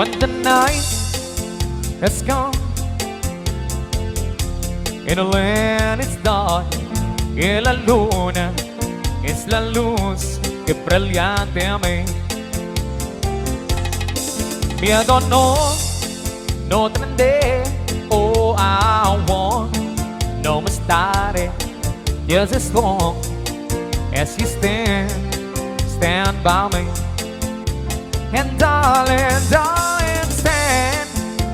When the night has come and the land is dark, y la luna es la luz que brillante a mí. Miedo no tendré. Oh, I want no más tarde, just as long as you stand by me. And darling, darling, stand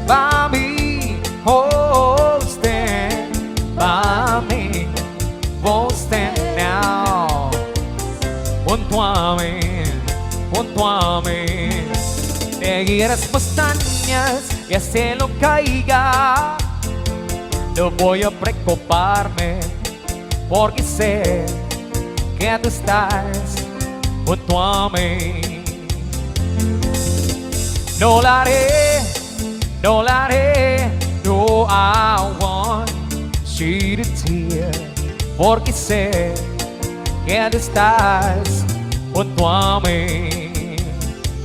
by me. Oh, stand by me. Oh, stand now junto a mí. Seguir las pestañas y hacerlo caiga. No voy a preocuparme porque sé que tú estás junto a mí. No la haré, no la haré. No, I want you to tear porque sé que tú estás junto a mí.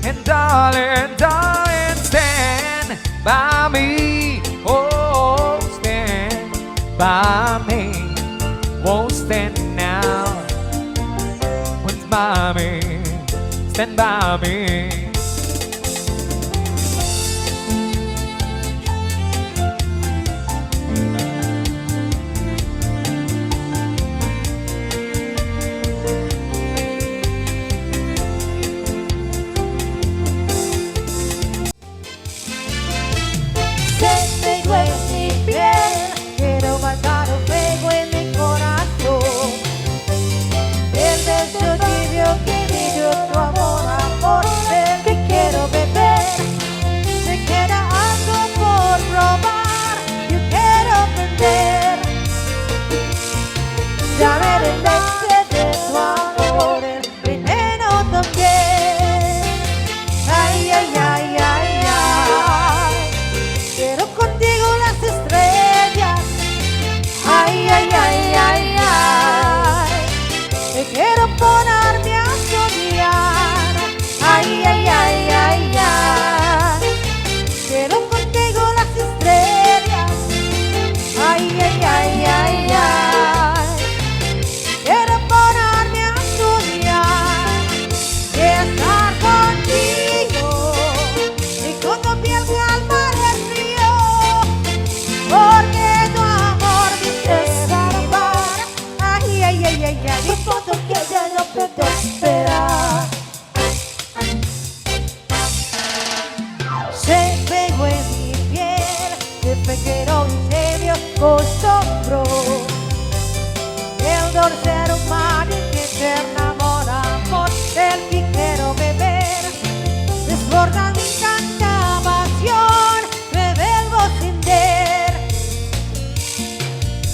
And darling, darling, stand by me. Oh, stand by me. Oh, stand now. Stand by me. Stand by me.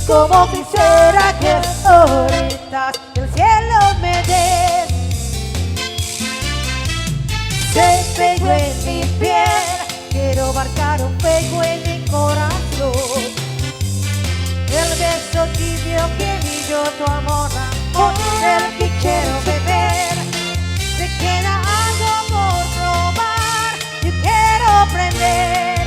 Como quisiera que ahorita el cielo me des. Se pegó en mi piel, quiero marcar un pego en mi corazón. El beso tibio que brilló tu amor, amor, el que quiero beber. Se queda algo por probar, yo quiero prender.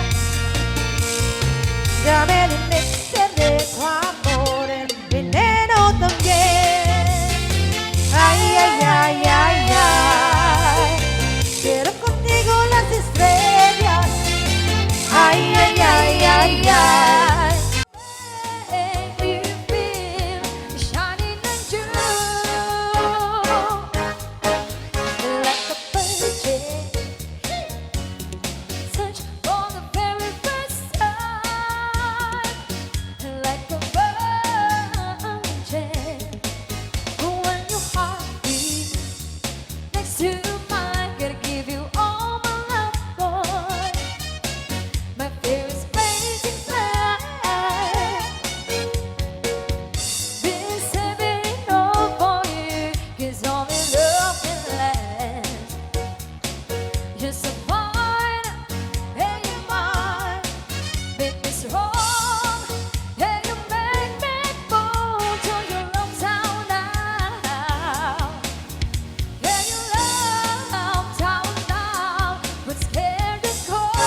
Dame el elixir de tu amor, el veneno también. Ay, ay, ay, ay, ay. Quiero contigo las estrellas. Ay, ay, ay, ay, ay. Make me feel shining and true, like a virgin, search for the very first time, like a virgin. When your heart beats next to mine, gotta give you all my love, boy. My fear is blazing fire. Been saving all for you, 'cause only love can last. Just a point, and you're mine. Make me strong, and you make me fall to your love town now. Yeah, you love town now, but scared to call.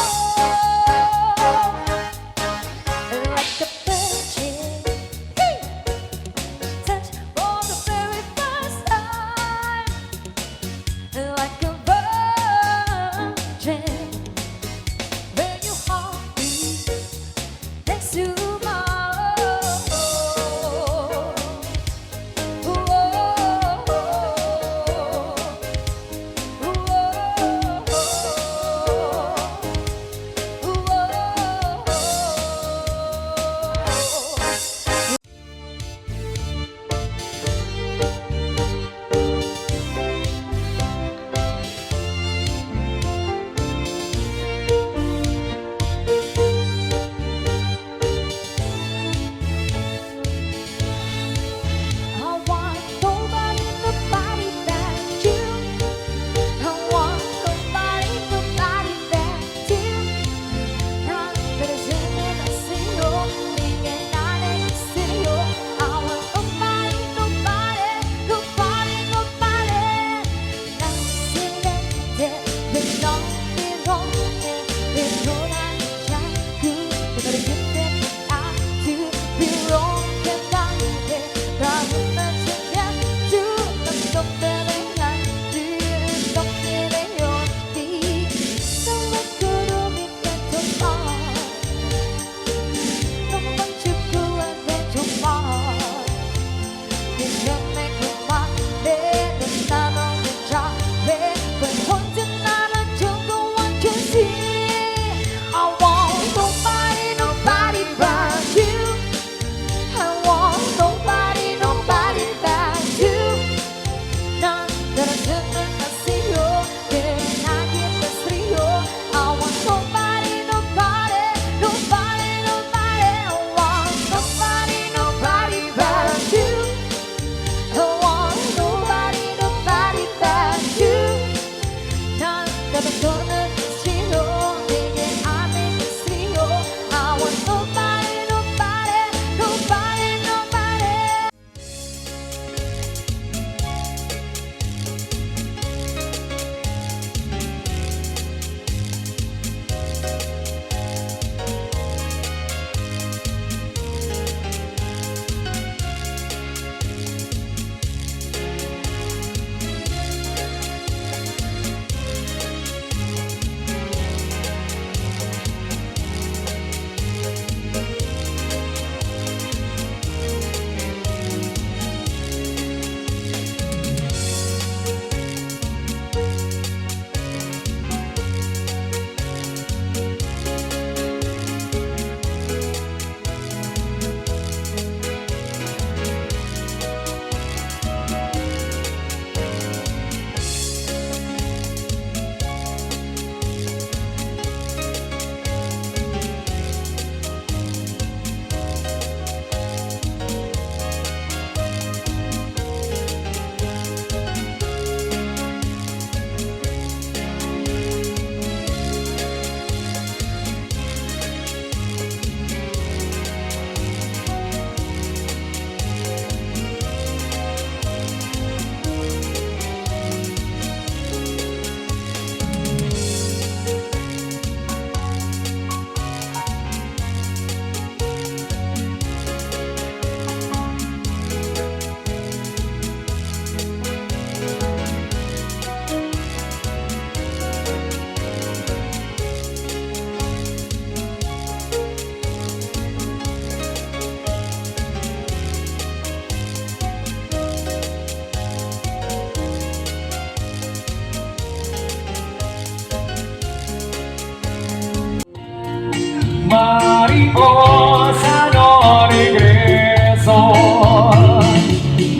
mariposa no regreso.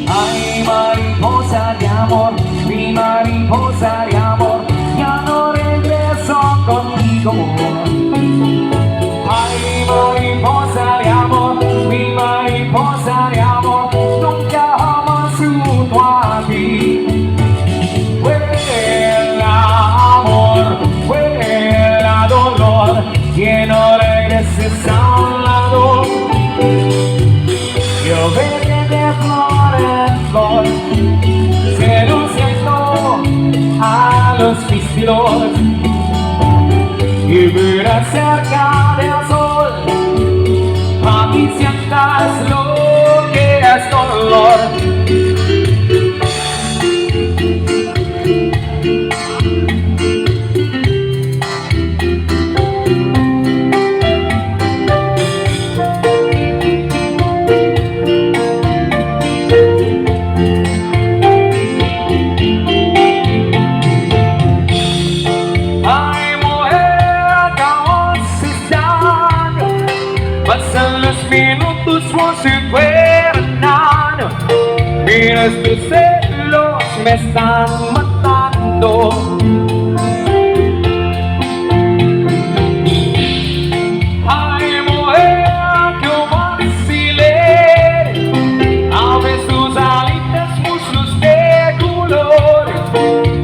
Ay, mariposa de amor, mi mariposa de amor, ya no regreso contigo. Ay, mariposa de amor, mi mariposa de amor, nunca jamás junto a ti. Vuela amor, vuela dolor, que no regreses a un lado. Yo veré de flor en flor, seduciendo a los pistilos, y verás cerca del sol, para que sientas lo que es dolor. Pasan los minutos como si fueran nada. Mira, estos celos me están matando. Ay, mujer, que vacile, abre sus alitas, muslos de colores,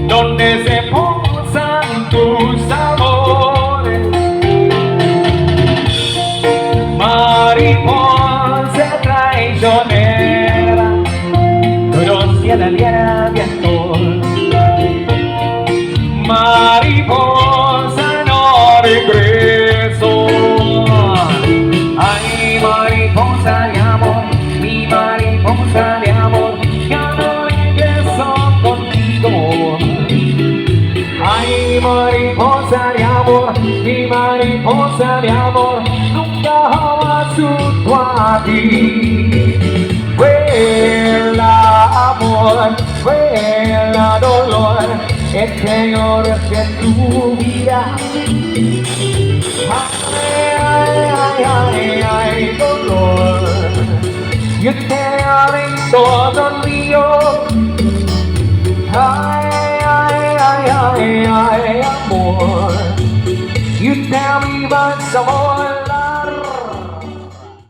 donde se posan tus amores. Mariposa traicionera, grosera al viento. Mariposa no regreso. Ay, mariposa de amor, mi mariposa de amor, ya no regreso contigo. Ay, mariposa de amor, mi mariposa de amor, nunca jamás junto a ti. Vuela amor, vuela dolor, el Señor de tu vida. Ay, ay, ay, ay, dolor, yo te haré todo mío. Ay, ay, ay, ay, ay, amor, you tell me about some more.